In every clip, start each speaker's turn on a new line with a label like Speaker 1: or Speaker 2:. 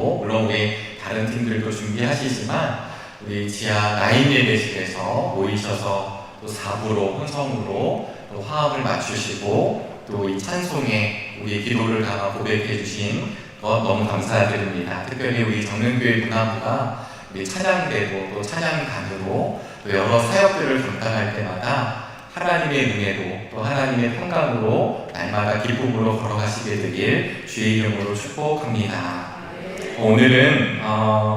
Speaker 1: 물론 우리 다른 팀들도 준비하시지만 우리 지하 9 예배실에서 모이셔서 또 사부로 혼성으로 또 화합을 맞추시고 또 이 찬송에 우리의 기도를 담아 고백해 주신 것 너무 감사드립니다. 특별히 우리 정릉교회 문화부가 우리 찬양대로 또 찬양단으로 또 여러 사역들을 감당할 때마다 하나님의 은혜로 또 하나님의 평강으로 날마다 기쁨으로 걸어가시게 되길 주의 이름으로 축복합니다. 오늘은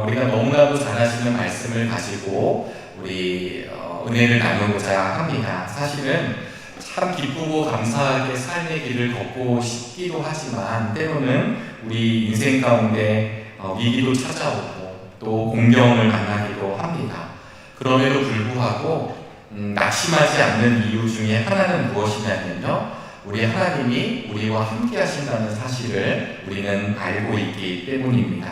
Speaker 1: 우리가 너무나도 잘 아시는 말씀을 가지고 우리 은혜를 나누고자 합니다. 사실은 참 기쁘고 감사하게 삶의 길을 걷고 싶기도 하지만 때로는 우리 인생 가운데 위기도 찾아오고 또 공경을 만나기도 합니다. 그럼에도 불구하고 낙심하지 않는 이유 중에 하나는 무엇이냐면요, 우리 하나님이 우리와 함께 하신다는 사실을 우리는 알고 있기 때문입니다.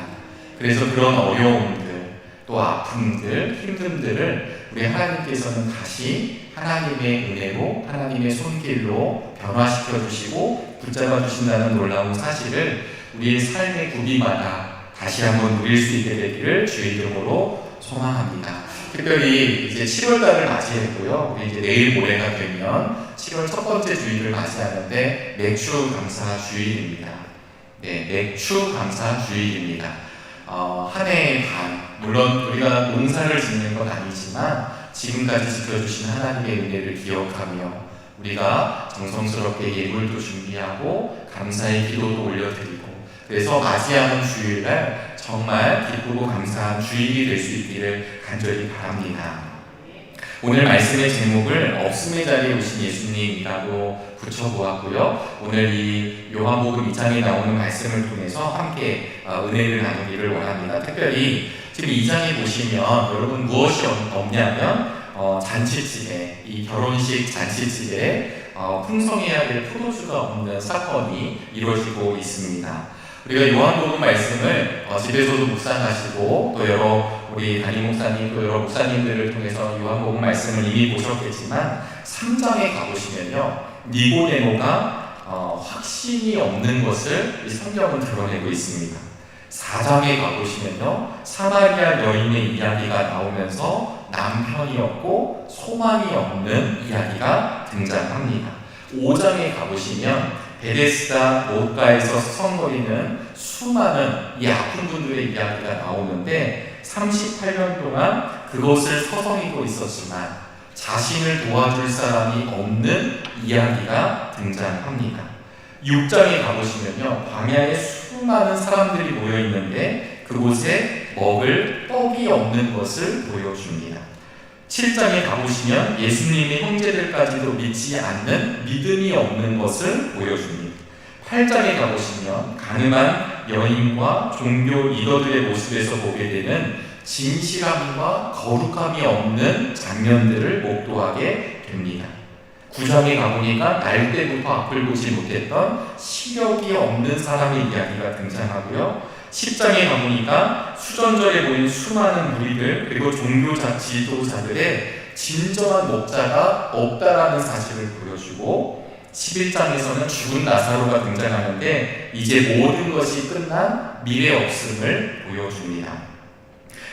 Speaker 1: 그래서 그런 어려움들, 또 아픔들, 힘듦들을 우리 하나님께서는 다시 하나님의 은혜로, 하나님의 손길로 변화시켜 주시고 붙잡아 주신다는 놀라운 사실을 우리의 삶의 구비마다 다시 한번 누릴 수 있게 되기를 주의 이름으로 소망합니다. 특별히 이제 7월달을 맞이했고요. 우리 이제 내일 모레가 되면 7월 첫 번째 주일을 맞이하는데 맥주 감사 주일입니다. 네, 맥주 감사 주일입니다. 한 해의 반, 물론 우리가 농사를 짓는 건 아니지만 지금까지 지켜주신 하나님의 은혜를 기억하며 우리가 정성스럽게 예물도 준비하고 감사의 기도도 올려드리고, 그래서 맞이하는 주일날 정말 기쁘고 감사한 주일이 될 수 있기를 간절히 바랍니다. 오늘 말씀의 제목을 없음의 자리에 오신 예수님이라고 붙여보았고요. 오늘 이 요한복음 2장에 나오는 말씀을 통해서 함께 은혜를 나누기를 원합니다. 특별히 지금 2장에 보시면 여러분 무엇이 없냐면 잔치집에, 이 결혼식 잔치집에 풍성해야 될 포도주가 없는 사건이 이루어지고 있습니다. 우리가 요한복음 말씀을 집에서도 묵상하시고 또 여러 우리 담임 목사님 또 여러 목사님들을 통해서 요한복음 말씀을 이미 보셨겠지만 3장에 가보시면요, 니고데모가 확신이 없는 것을 이 성경은 드러내고 있습니다. 4장에 가보시면요, 사마리아 여인의 이야기가 나오면서 남편이 없고 소망이 없는 이야기가 등장합니다. 5장에 가보시면 베데스다 못가에서 서성거리는 수많은 이 아픈 분들의 이야기가 나오는데 38년 동안 그것을 서성이고 있었지만 자신을 도와줄 사람이 없는 이야기가 등장합니다. 6장에 가보시면요, 광야에 수많은 사람들이 모여 있는데 그곳에 먹을 떡이 없는 것을 보여줍니다. 7장에 가보시면 예수님의 형제들까지도 믿지 않는 믿음이 없는 것을 보여줍니다. 8장에 가보시면 가늠한 여인과 종교 리더들의 모습에서 보게 되는 진실함과 거룩함이 없는 장면들을 목도하게 됩니다. 9장에 가보니까 날 때부터 앞을 보지 못했던 시력이 없는 사람의 이야기가 등장하고요. 10장에 가보니까 수전절에 모인 수많은 무리들 그리고 종교자 지도자들의 진정한 목자가 없다라는 사실을 보여주고, 11장에서는 죽은 나사로가 등장하는데 이제 모든 것이 끝난 미래 없음을 보여줍니다.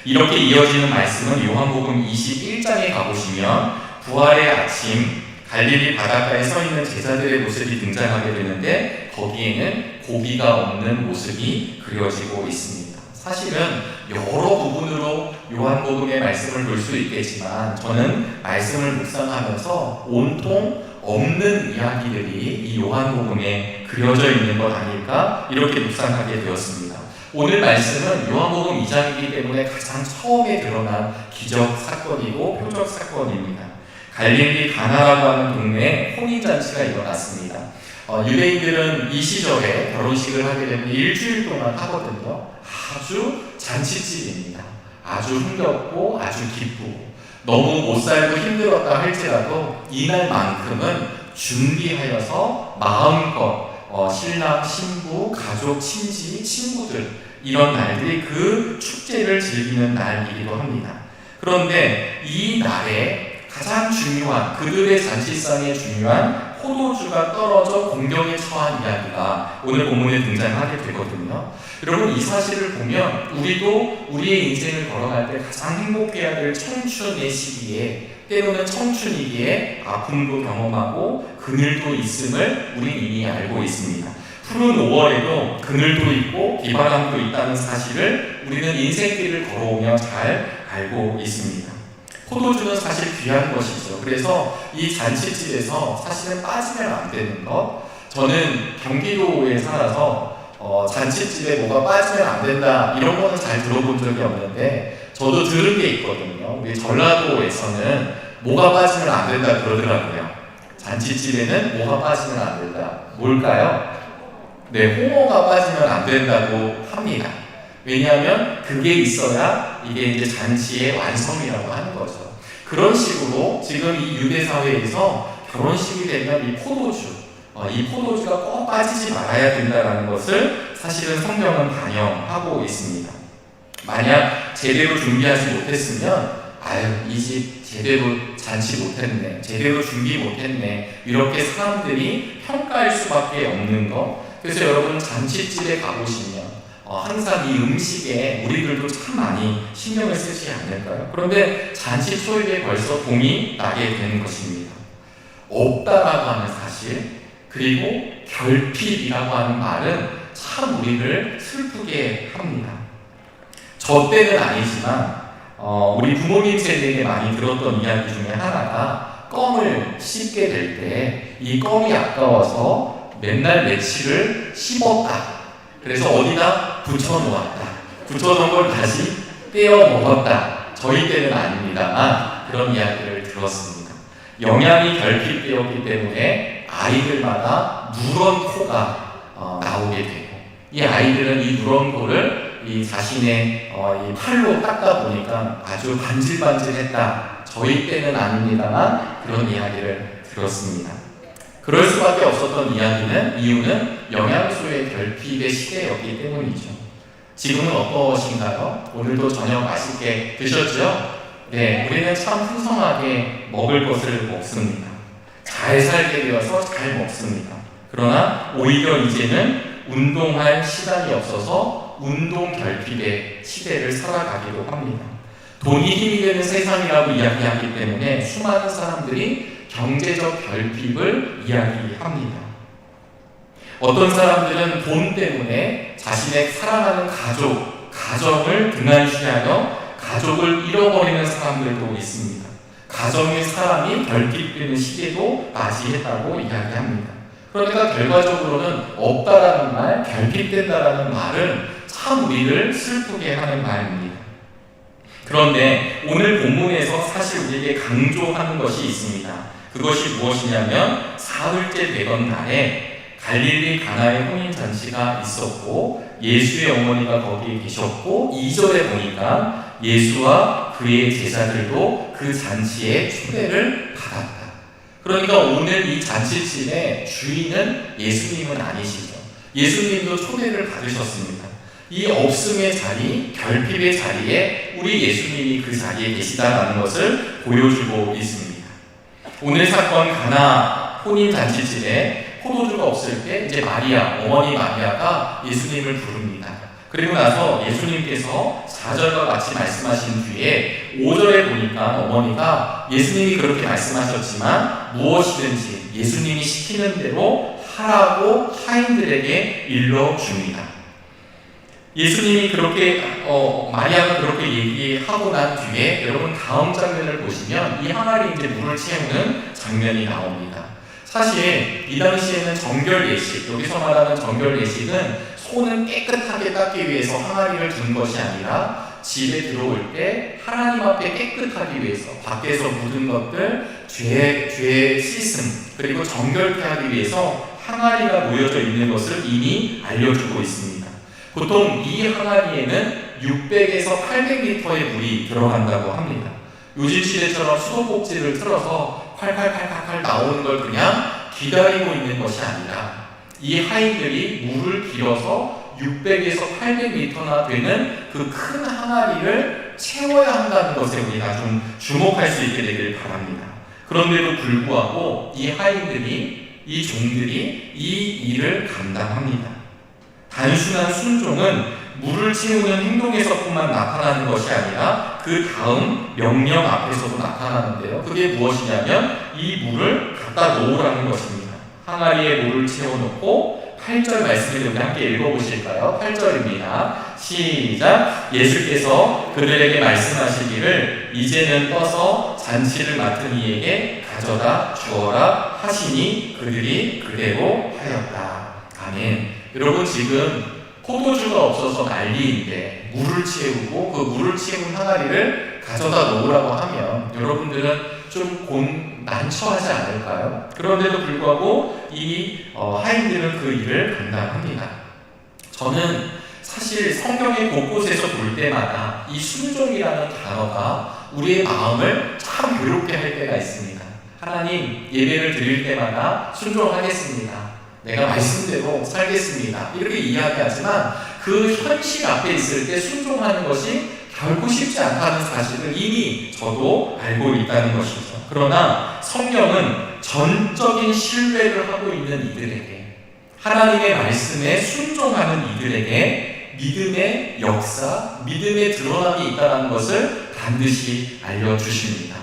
Speaker 1: 이렇게 이어지는 말씀은 요한복음 21장에 가보시면 부활의 아침 갈릴리 바닷가에 서 있는 제자들의 모습이 등장하게 되는데 거기에는 고기가 없는 모습이 그려지고 있습니다. 사실은 여러 부분으로 요한복음의 말씀을 볼 수 있겠지만 저는 말씀을 묵상하면서 온통 없는 이야기들이 이 요한복음에 그려져 있는 것 아닐까 이렇게 묵상하게 되었습니다. 오늘 말씀은 요한복음 2장이기 때문에 가장 처음에 드러난 기적 사건이고 표적 사건입니다. 갈릴리 가나라고 하는 동네에 혼인잔치가 일어났습니다. 유대인들은 이 시절에 결혼식을 하게 되면 일주일 동안 하거든요. 아주 잔치집입니다. 아주 흥겹고 아주 기쁘고 너무 못 살고 힘들었다 할지라도 이날만큼은 준비하여서 마음껏 신랑, 신부, 가족, 친지, 친구들 이런 날들이 그 축제를 즐기는 날이기도 합니다. 그런데 이 날에 가장 중요한 그들의 잔치상에 중요한 포도주가 떨어져 공경에 처한 이야기가 오늘 본문에 등장하게 되거든요. 여러분, 이 사실을 보면 우리도 우리의 인생을 걸어갈 때 가장 행복해야 될 청춘의 시기에, 때로는 청춘이기에 아픔도 경험하고 그늘도 있음을 우리 이미 알고 있습니다. 푸른 5월에도 그늘도 있고 비바람도 있다는 사실을 우리는 인생길을 걸어오며 잘 알고 있습니다. 포도주는 사실 귀한 것이죠. 그래서 이 잔치집에서 사실은 빠지면 안 되는 것, 저는 경기도에 살아서 잔치집에 뭐가 빠지면 안 된다 이런 거는 잘 들어본 적이 없는데, 저도 들은 게 있거든요. 우리 전라도에서는 뭐가 빠지면 안 된다 그러더라고요. 잔치집에는 뭐가 빠지면 안 된다. 뭘까요? 네, 홍어가 빠지면 안 된다고 합니다. 왜냐하면 그게 있어야 이게 이제 잔치의 완성이라고 하는 거죠. 그런 식으로 지금 이 유대 사회에서 결혼식이 되면 이 포도주가 꼭 빠지지 말아야 된다는 것을 사실은 성경은 반영하고 있습니다. 만약 제대로 준비하지 못했으면 이 집 제대로 잔치 못했네, 제대로 준비 못했네, 이렇게 사람들이 평가할 수밖에 없는 것. 그래서 여러분, 잔치집에 가보시면 항상 이 음식에 우리들도 참 많이 신경을 쓰지 않을까요? 그런데 잔치 초입에 벌써 동이 나게 되는 것입니다. 없다라고 하는 사실, 그리고 결핍이라고 하는 말은 참 우리를 슬프게 합니다. 저 때는 아니지만 우리 부모님 세대에 많이 들었던 이야기 중에 하나가, 껌을 씹게 될 때 이 껌이 아까워서 맨날 며칠을 씹었다. 그래서 어디다 붙여놓았다. 붙여놓은 걸 다시 떼어 먹었다. 저희 때는 아닙니다만 그런 이야기를 들었습니다. 영양이 결핍되었기 때문에 아이들마다 누런 코가 나오게 되고, 이 아이들은 이 누런 코를 이 자신의 이 팔로 닦다 보니까 아주 반질반질했다. 저희 때는 아닙니다만 그런 이야기를 들었습니다. 그럴 수밖에 없었던 이유는 영양소의 결핍의 시대였기 때문이죠. 지금은 어떠신가요? 오늘도 저녁 맛있게 드셨죠? 네, 우리는 참 풍성하게 먹을 것을 먹습니다. 잘 살게 되어서 잘 먹습니다. 그러나 오히려 이제는 운동할 시간이 없어서 운동 결핍의 시대를 살아가기도 합니다. 돈이 힘이 되는 세상이라고 이야기하기 때문에 수많은 사람들이 경제적 결핍을 이야기합니다. 어떤 사람들은 돈 때문에 자신의 사랑하는 가정을 등한시하여 가족을 잃어버리는 사람들도 있습니다. 가정의 사랑이 결핍되는 시대도 맞이했다고 이야기합니다. 그러니까 결과적으로는 없다라는 말, 결핍된다라는 말은 참 우리를 슬프게 하는 말입니다. 그런데 오늘 본문에서 사실 우리에게 강조하는 것이 있습니다. 그것이 무엇이냐면, 사흘째 되던 날에 갈릴리 가나의 혼인잔치가 있었고 예수의 어머니가 거기에 계셨고, 2절에 보니까 예수와 그의 제자들도 그 잔치에 초대를 받았다. 그러니까 오늘 이 잔치집의 주인은 예수님은 아니시죠. 예수님도 초대를 받으셨습니다. 이 없음의 자리, 결핍의 자리에 우리 예수님이 그 자리에 계시다는 것을 보여주고 있습니다. 오늘 사건 가나 혼인잔치집에 포도주가 없을 때 이제 어머니 마리아가 예수님을 부릅니다. 그리고 나서 예수님께서 4절과 같이 말씀하신 뒤에 5절에 보니까 어머니가 예수님이 그렇게 말씀하셨지만 무엇이든지 예수님이 시키는 대로 하라고 하인들에게 일러줍니다. 예수님이 그렇게 마리아가 그렇게 얘기하고 난 뒤에 여러분 다음 장면을 보시면 이 항아리에 이제 물을 채우는 장면이 나옵니다. 사실 이 당시에는 정결 예식, 여기서 말하는 정결 예식은 손을 깨끗하게 닦기 위해서 항아리를 둔 것이 아니라 집에 들어올 때 하나님 앞에 깨끗하기 위해서 밖에서 묻은 것들 죄 씻음, 그리고 정결케 하기 위해서 항아리가 놓여져 있는 것을 이미 알려주고 있습니다. 보통 이 항아리에는 600에서 800리터의 물이 들어간다고 합니다. 요즘 시대처럼 수도꼭지를 틀어서 콸콸콸콸 나오는 걸 그냥 기다리고 있는 것이 아니라 이 하인들이 물을 길어서 600에서 800리터나 되는 그 큰 항아리를 채워야 한다는 것에 우리가 좀 주목할 수 있게 되길 바랍니다. 그런데도 불구하고 이 하인들이 이 종들이 이 일을 감당합니다. 단순한 순종은 물을 채우는 행동에서뿐만 나타나는 것이 아니라 그 다음 명령 앞에서도 나타나는데요. 그게 무엇이냐면 이 물을 갖다 놓으라는 것입니다. 항아리에 물을 채워놓고 8절 말씀을 우리 함께 읽어보실까요? 8절입니다. 시작! 예수께서 그들에게 말씀하시기를 이제는 떠서 잔치를 맡은 이에게 가져다 주어라 하시니 그들이 그대로 하였다. 아멘. 여러분, 지금 포도주가 없어서 난리인데 물을 채우고 그 물을 채운 항아리를 가져다 놓으라고 하면 여러분들은 좀 난처하지 않을까요? 그런데도 불구하고 이 하인들은 그 일을 감당합니다. 저는 사실 성경의 곳곳에서 볼 때마다 이 순종이라는 단어가 우리의 마음을 참 괴롭게 할 때가 있습니다. 하나님, 예배를 드릴 때마다 순종하겠습니다. 내가 말씀대로 살겠습니다. 이렇게 이야기하지만 그 현실 앞에 있을 때 순종하는 것이 결코 쉽지 않다는 사실을 이미 저도 알고 있다는 것이죠. 그러나 성경은 전적인 신뢰를 하고 있는 이들에게, 하나님의 말씀에 순종하는 이들에게 믿음의 역사, 믿음의 드러남이 있다는 것을 반드시 알려주십니다.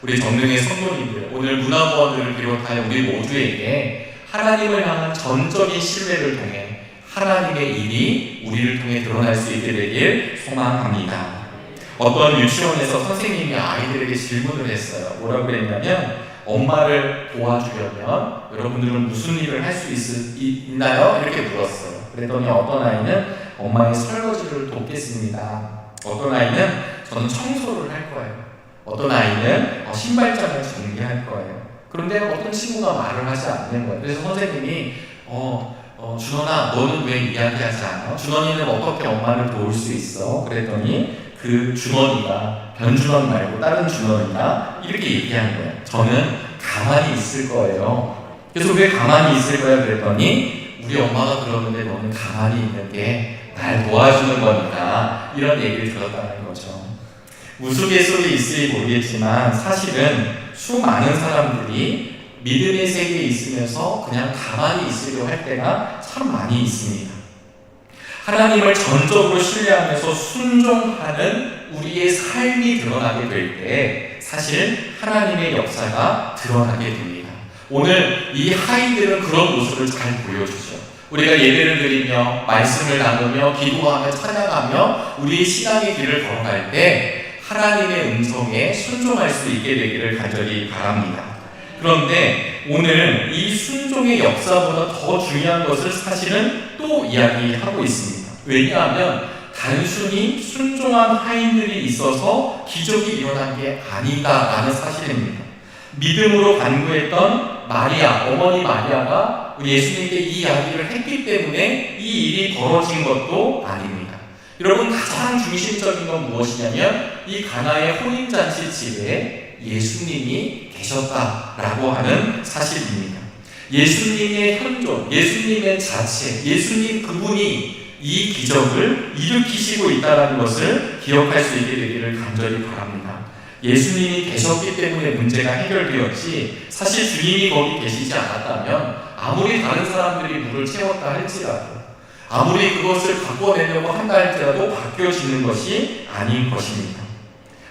Speaker 1: 우리 정릉의 성도님들, 오늘 문화부원들을 비롯하여 우리 모두에게 하나님을 향한 전적인 신뢰를 통해 하나님의 일이 우리를 통해 드러날 수 있게 되길 소망합니다. 어떤 유치원에서 선생님이 아이들에게 질문을 했어요. 뭐라고 그랬냐면, 엄마를 도와주려면 여러분들은 무슨 일을 할 수 있나요? 이렇게 물었어요. 그랬더니 어떤 아이는 엄마의 설거지를 돕겠습니다. 어떤 아이는 저는 청소를 할 거예요. 어떤 아이는 신발장을 정리할 거예요. 그런데 어떤 친구가 말을 하지 않는 거예요. 그래서 선생님이 준원아, 너는 왜 이야기하지 않아? 준원이는 어떻게 엄마를 도울 수 있어? 그랬더니 그 준원이가 변준원 말고 다른 준원이가 이렇게 얘기한 거예요. 저는 가만히 있을 거예요. 그래서 왜 가만히 있을 거야? 그랬더니 우리 엄마가 그러는데 너는 가만히 있는 게 날 도와주는 거니까, 이런 얘기를 들었다는 거죠. 우스갯소리 있을지 모르겠지만 사실은 수많은 사람들이 믿음의 세계에 있으면서 그냥 가만히 있으려 할 때가 참 많이 있습니다. 하나님을 전적으로 신뢰하면서 순종하는 우리의 삶이 드러나게 될 때 사실 하나님의 역사가 드러나게 됩니다. 오늘 이 하인들은 그런 모습을 잘 보여주죠. 우리가 예배를 드리며 말씀을 나누며 기도하며 찬양하며 우리 신앙의 길을 걸어갈 때 하나님의 음성에 순종할 수 있게 되기를 간절히 바랍니다. 그런데 오늘 이 순종의 역사보다 더 중요한 것을 사실은 또 이야기하고 있습니다. 왜냐하면 단순히 순종한 하인들이 있어서 기적이 일어난 게 아니다라는 사실입니다. 믿음으로 간구했던 마리아, 어머니 마리아가 예수님께 이 이야기를 했기 때문에 이 일이 벌어진 것도 아닙니다. 여러분, 가장 중심적인 건 무엇이냐면 이 가나의 혼인잔치 집에 예수님이 계셨다라고 하는 사실입니다. 예수님의 현존, 예수님의 자체, 예수님 그분이 이 기적을 일으키시고 있다는 것을 기억할 수 있게 되기를 간절히 바랍니다. 예수님이 계셨기 때문에 문제가 해결되었지, 사실 주님이 거기 계시지 않았다면 아무리 다른 사람들이 물을 채웠다 할지라도, 아무리 그것을 바꿔내려고 한다 할지라도 바뀌어지는 것이 아닌 것입니다.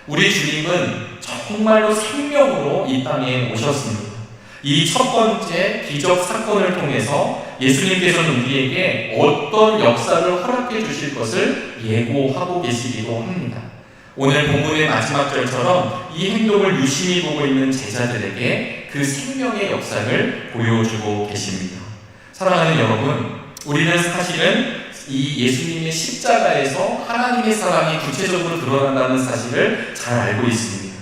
Speaker 1: 우리 주님은 정말로 생명으로 이 땅에 오셨습니다. 이 첫 번째 기적 사건을 통해서 예수님께서는 우리에게 어떤 역사를 허락해 주실 것을 예고하고 계시기도 합니다. 오늘 본문의 마지막 절처럼 이 행동을 유심히 보고 있는 제자들에게 그 생명의 역사를 보여주고 계십니다. 사랑하는 여러분, 우리는 사실은 이 예수님의 십자가에서 하나님의 사랑이 구체적으로 드러난다는 사실을 잘 알고 있습니다.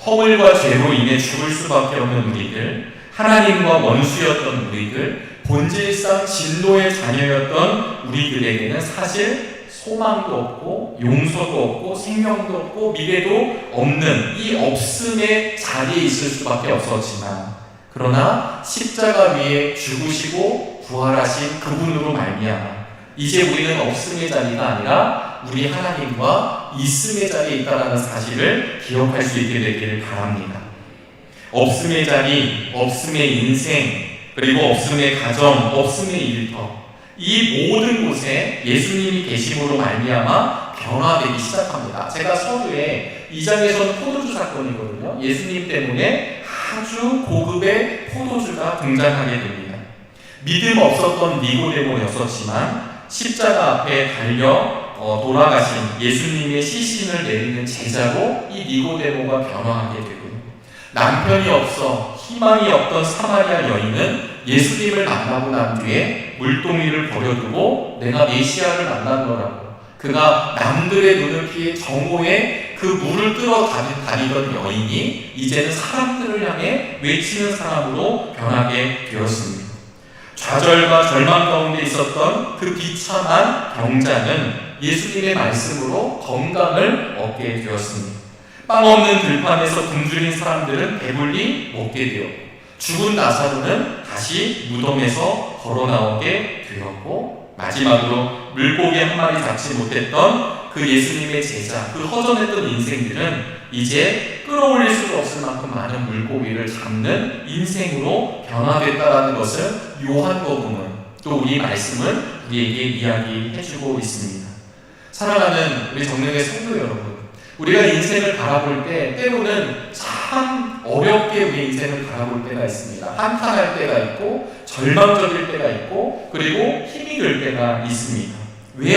Speaker 1: 허물과 죄로 인해 죽을 수밖에 없는 우리들, 하나님과 원수였던 우리들, 본질상 진노의 자녀였던 우리들에게는 사실 소망도 없고 용서도 없고 생명도 없고 미래도 없는 이 없음의 자리에 있을 수밖에 없었지만, 그러나 십자가 위에 죽으시고 부활하신 그분으로 말미암아 이제 우리는 없음의 자리가 아니라 우리 하나님과 있음의 자리에 있다는 사실을 기억할 수 있게 되기를 바랍니다. 없음의 자리, 없음의 인생, 그리고 없음의 가정, 없음의 일터, 이 모든 곳에 예수님이 계심으로 말미암아 변화되기 시작합니다. 제가 서두에 2장에서는 포도주 사건이거든요. 예수님 때문에 아주 고급의 포도주가 등장하게 됩니다. 믿음 없었던 니고데모였었지만 십자가 앞에 달려 돌아가신 예수님의 시신을 내리는 제자로 이 니고데모가 변화하게 되고요. 남편이 없어 희망이 없던 사마리아 여인은 예수님을 만나고 난 뒤에 물동이를 버려두고 내가 메시아를 만난 거라고, 그가 남들의 눈을 피해 정오에 그 물을 끌어 다니던 여인이 이제는 사람들을 향해 외치는 사람으로 변하게 되었습니다. 좌절과 절망 가운데 있었던 그 비참한 병자는 예수님의 말씀으로 건강을 얻게 되었습니다. 빵 없는 들판에서 굶주린 사람들은 배불리 먹게 되었고, 죽은 나사로는 다시 무덤에서 걸어 나오게 되었고, 마지막으로 물고기 한 마리 잡지 못했던 그 예수님의 제자, 그 허전했던 인생들은 이제 끌어올릴 수가 없을 만큼 많은 물고기를 잡는 인생으로 변화됐다라는 것을 요한복음은, 또 우리 말씀은 우리에게 이야기해주고 있습니다. 사랑하는 우리 정령의 성도 여러분, 우리가 인생을 바라볼 때 때로는 참 어렵게 우리 인생을 바라볼 때가 있습니다. 한탄할 때가 있고 절망적일 때가 있고 그리고 힘이 들 때가 있습니다. 왜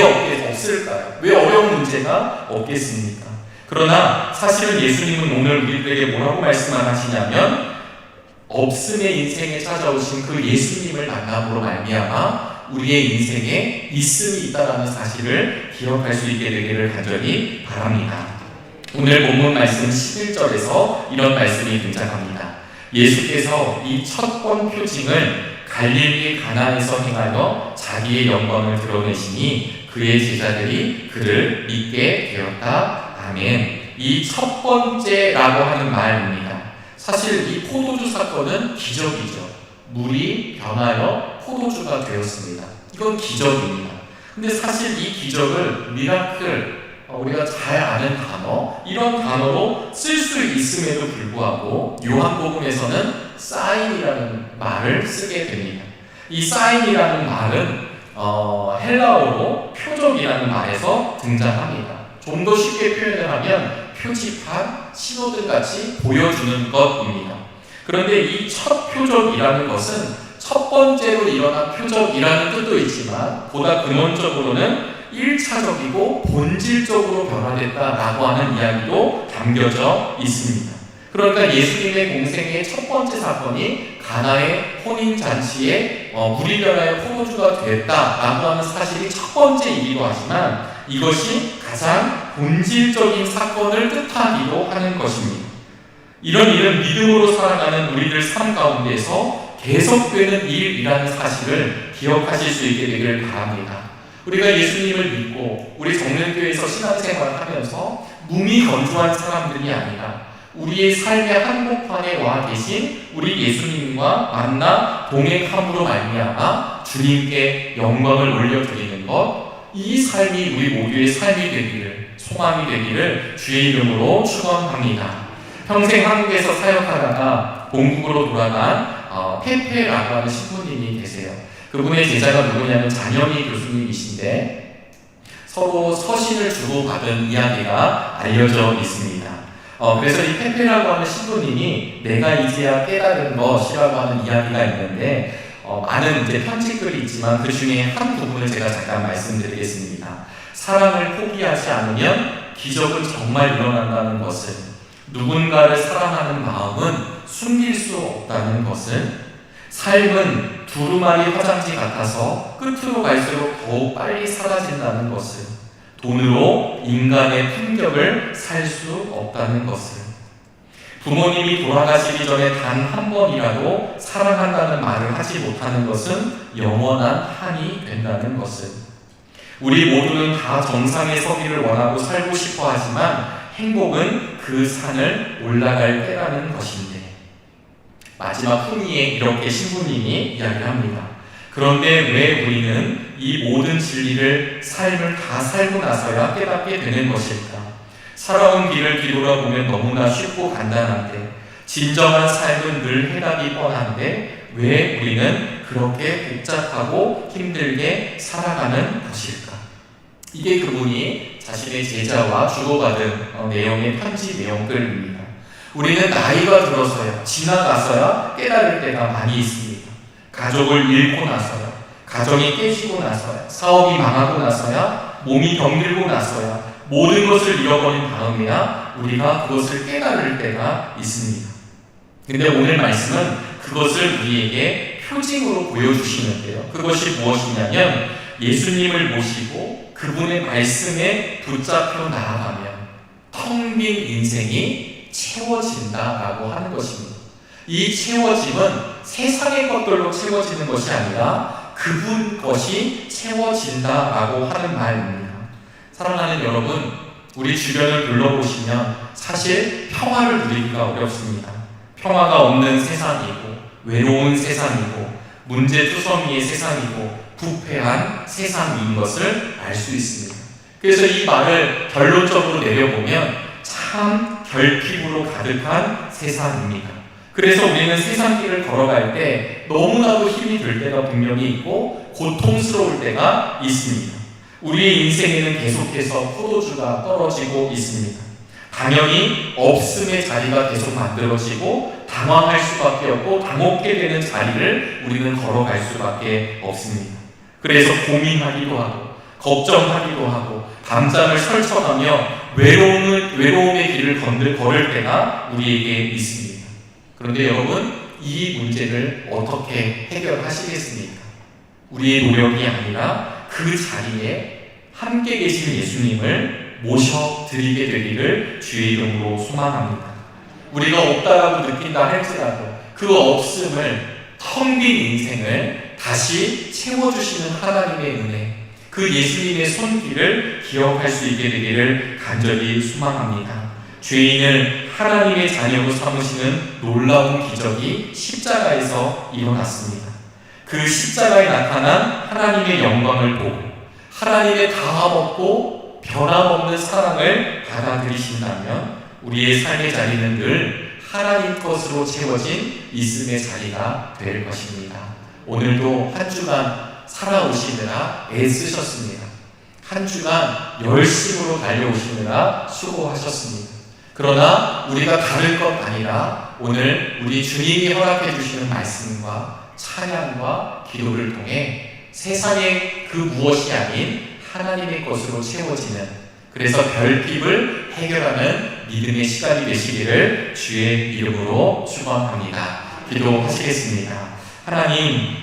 Speaker 1: 없을까요? 왜 어려운 문제가 없겠습니까? 그러나 사실은 예수님은 오늘 우리들에게 뭐라고 말씀하시냐면, 없음의 인생에 찾아오신 그 예수님을 만남으로 말미암아 우리의 인생에 있음이 있다는 사실을 기억할 수 있게 되기를 간절히 바랍니다. 오늘 본문 말씀 11절에서 이런 말씀이 등장합니다. 예수께서 이 첫 번 표징을 갈릴리 가나에서 행하여 자기의 영광을 드러내시니 그의 제자들이 그를 믿게 되었다. 아멘. 이 첫 번째라고 하는 말입니다. 사실 이 포도주 사건은 기적이죠. 물이 변하여 포도주가 되었습니다. 이건 기적입니다. 근데 사실 이 기적을 미라클, 우리가 잘 아는 단어, 이런 단어로 쓸 수 있음에도 불구하고 요한복음에서는 사인이라는 말을 쓰게 됩니다. 이 사인이라는 말은 헬라어로 표적이라는 말에서 등장합니다. 좀 더 쉽게 표현을 하면 표지판, 신호등 같이 보여주는 것입니다. 그런데 이 첫 표적이라는 것은 첫 번째로 일어난 표적이라는 뜻도 있지만 보다 근원적으로는 1차적이고 본질적으로 변화됐다라고 하는 이야기도 담겨져 있습니다. 그러니까 예수님의 공생의 첫 번째 사건이 가나의 혼인잔치에 물이 변하여 포도주가 됐다라고 하는 사실이 첫 번째이기도 하지만 이것이 가장 본질적인 사건을 뜻하기도 하는 것입니다. 이런 일은 믿음으로 살아가는 우리들 삶 가운데서 계속되는 일이라는 사실을 기억하실 수 있게 되기를 바랍니다. 우리가 예수님을 믿고 우리 정령교회에서 신앙생활을 하면서 몸이 건조한 사람들이 아니라 우리의 삶의 한복판에 와 계신 우리 예수님과 만나 동행함으로 말미암아 주님께 영광을 올려드리는 것, 이 삶이 우리 모두의 삶이 되기를, 소망이 되기를 주의 이름으로 축원합니다. 평생 한국에서 사역하다가 본국으로 돌아간 페페라고 하는 신부님이 계세요. 그분의 제자가 누구냐면 잔영희 교수님이신데 서로 서신을 주고받은 이야기가 알려져 있습니다. 그래서 이 페페라고 하는 신부님이 내가 이제야 깨달은 것이라고 하는 이야기가 있는데 많은 이제 편집글이 있지만 그 중에 한 부분을 제가 잠깐 말씀드리겠습니다. 사랑을 포기하지 않으면 기적은 정말 일어난다는 것을, 누군가를 사랑하는 마음은 숨길 수 없다는 것을, 삶은 두루마리 화장지 같아서 끝으로 갈수록 더욱 빨리 사라진다는 것을, 돈으로 인간의 품격을 살 수 없다는 것을, 부모님이 돌아가시기 전에 단 한 번이라도 사랑한다는 말을 하지 못하는 것은 영원한 한이 된다는 것을, 우리 모두는 다 정상에 서기를 원하고 살고 싶어 하지만 행복은 그 산을 올라갈 때라는 것인데, 마지막 후미에 이렇게 신부님이 이야기를 합니다. 그런데 왜 우리는 이 모든 진리를 삶을 다 살고 나서야 깨닫게 되는 것일까? 살아온 길을 뒤돌아보면 너무나 쉽고 간단한데, 진정한 삶은 늘 해답이 뻔한데 왜 우리는 그렇게 복잡하고 힘들게 살아가는 것일까? 이게 그분이 자신의 제자와 주고받은 내용의 편지 내용들입니다. 우리는 나이가 들어서야, 지나가서야 깨달을 때가 많이 있습니다. 가족을 잃고 나서야, 가정이 깨지고 나서야, 사업이 망하고 나서야, 몸이 병들고 나서야, 모든 것을 잃어버린 다음에야 우리가 그것을 깨달을 때가 있습니다. 근데 오늘 말씀은 그것을 우리에게 표징으로 보여주시는데요. 그것이 무엇이냐면 예수님을 모시고 그분의 말씀에 붙잡혀 나아가면 텅 빈 인생이 채워진다라고 하는 것입니다. 이 채워짐은 세상의 것들로 채워지는 것이 아니라 그분 것이 채워진다라고 하는 말입니다. 사랑하는 여러분, 우리 주변을 둘러보시면 사실 평화를 누리기가 어렵습니다. 평화가 없는 세상이고, 외로운 세상이고, 문제투성이의 세상이고, 부패한 세상인 것을 알 수 있습니다. 그래서 이 말을 결론적으로 내려보면 참 결핍으로 가득한 세상입니다. 그래서 우리는 세상길을 걸어갈 때 너무나도 힘이 들 때가 분명히 있고 고통스러울 때가 있습니다. 우리의 인생에는 계속해서 포도주가 떨어지고 있습니다. 당연히 없음의 자리가 계속 만들어지고 당황할 수밖에 없고 당혹게 되는 자리를 우리는 걸어갈 수밖에 없습니다. 그래서 고민하기도 하고 걱정하기도 하고 담장을 설쳐가며 외로움의 길을 걸을 때가 우리에게 있습니다. 그런데 여러분, 이 문제를 어떻게 해결하시겠습니까? 우리의 노력이 아니라 그 자리에 함께 계신 예수님을 모셔드리게 되기를 주의 이름으로 소망합니다. 우리가 없다라고 느낀다 할지라도 그 없음을, 텅 빈 인생을 다시 채워주시는 하나님의 은혜, 그 예수님의 손길을 기억할 수 있게 되기를 간절히 소망합니다. 죄인을 하나님의 자녀로 삼으시는 놀라운 기적이 십자가에서 일어났습니다. 그 십자가에 나타난 하나님의 영광을 보고 하나님의 다함없고 변함없는 사랑을 받아들이신다면 우리의 삶의 자리는 늘 하나님 것으로 채워진 있음의 자리가 될 것입니다. 오늘도 한 주간 살아오시느라 애쓰셨습니다. 한 주간 열심으로 달려오시느라 수고하셨습니다. 그러나 우리가 다를 것 아니라 오늘 우리 주님이 허락해 주시는 말씀과 찬양과 기도를 통해 세상의 그 무엇이 아닌 하나님의 것으로 채워지는, 그래서 결핍을 해결하는 믿음의 시간이 되시기를 주의 이름으로 축원합니다. 기도하시겠습니다. 하나님,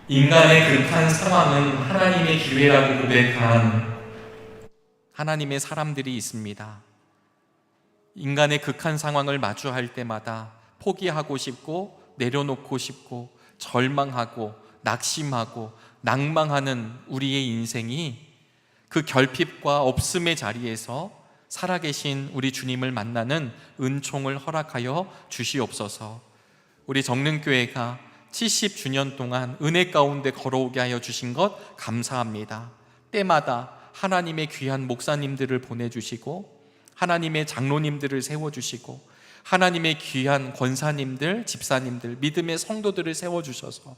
Speaker 1: 인간의 극한 상황은 하나님의 기회라고 고백한 하나님의 사람들이 있습니다. 인간의 극한 상황을 마주할 때마다 포기하고 싶고 내려놓고 싶고 절망하고 낙심하고 낭망하는 우리의 인생이 그 결핍과 없음의 자리에서 살아계신 우리 주님을 만나는 은총을 허락하여 주시옵소서. 우리 정릉교회가 70주년 동안 은혜 가운데 걸어오게 하여 주신 것 감사합니다. 때마다 하나님의 귀한 목사님들을 보내주시고 하나님의 장로님들을 세워주시고 하나님의 귀한 권사님들, 집사님들, 믿음의 성도들을 세워주셔서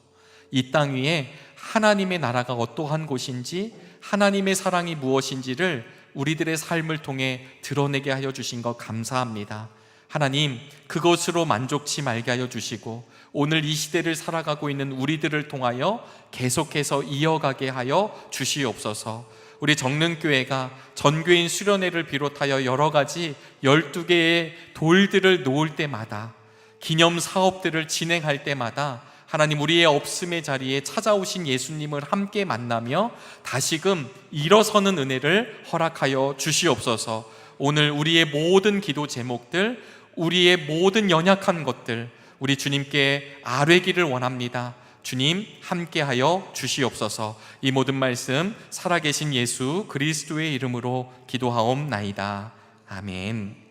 Speaker 1: 이 땅 위에 하나님의 나라가 어떠한 곳인지, 하나님의 사랑이 무엇인지를 우리들의 삶을 통해 드러내게 하여 주신 것 감사합니다. 하나님, 그것으로 만족치 말게 하여 주시고 오늘 이 시대를 살아가고 있는 우리들을 통하여 계속해서 이어가게 하여 주시옵소서. 우리 정릉교회가 전교인 수련회를 비롯하여 여러 가지 12개의 돌들을 놓을 때마다, 기념 사업들을 진행할 때마다 하나님, 우리의 없음의 자리에 찾아오신 예수님을 함께 만나며 다시금 일어서는 은혜를 허락하여 주시옵소서. 오늘 우리의 모든 기도 제목들, 우리의 모든 연약한 것들 우리 주님께 아뢰기를 원합니다. 주님 함께하여 주시옵소서. 이 모든 말씀 살아계신 예수 그리스도의 이름으로 기도하옵나이다. 아멘.